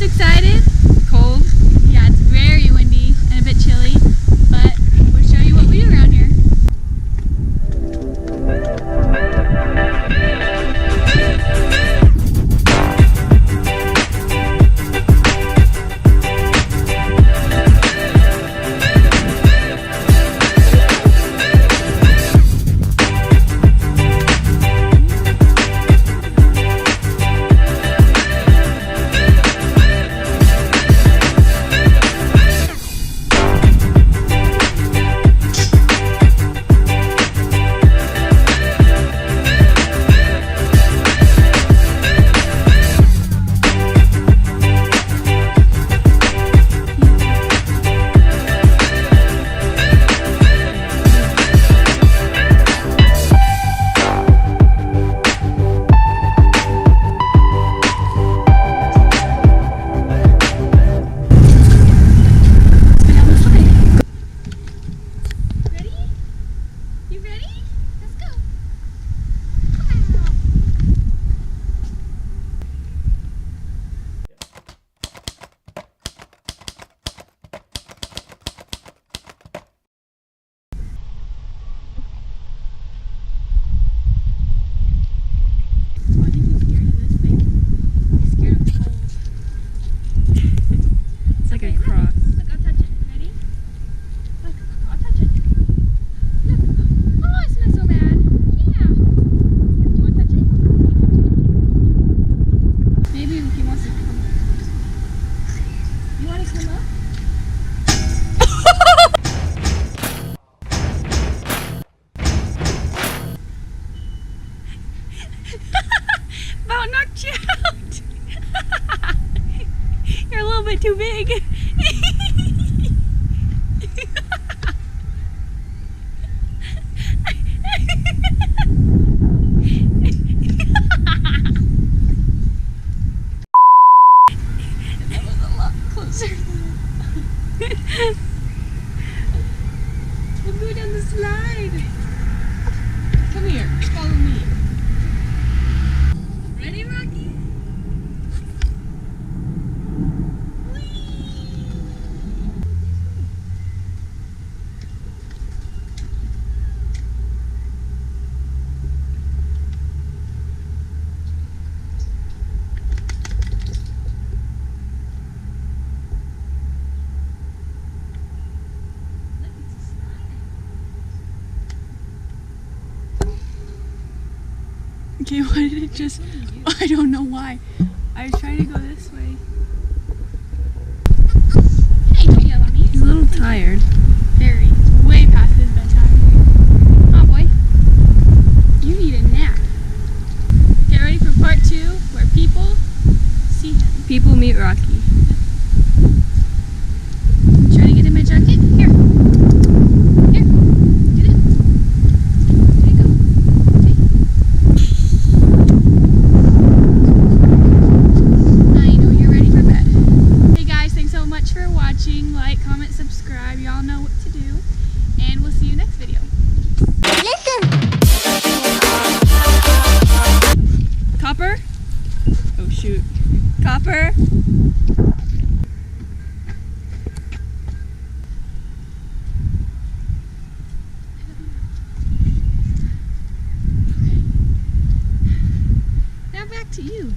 excited? Cold? Yeah, it's very windy and a bit chilly, but we'll show you what we do around here. About knocked you out. You're a little bit too big. That was a lot closer. We'll go down the slide. Come here, follow me. Ready, Rocky? Okay, why did it just... I don't know why. I was trying to go this way. Hey, don't yell at me. He's a little tired. Very. It's way past his bedtime. Oh boy. You need a nap. Get ready for part 2 where people see him. People meet Rocky. Try to get him a jacket. Here. Here. Get it. There you go. Like, comment, subscribe. Y'all know what to do. And we'll see you next video. Copper? Oh shoot. Copper? Now back to you.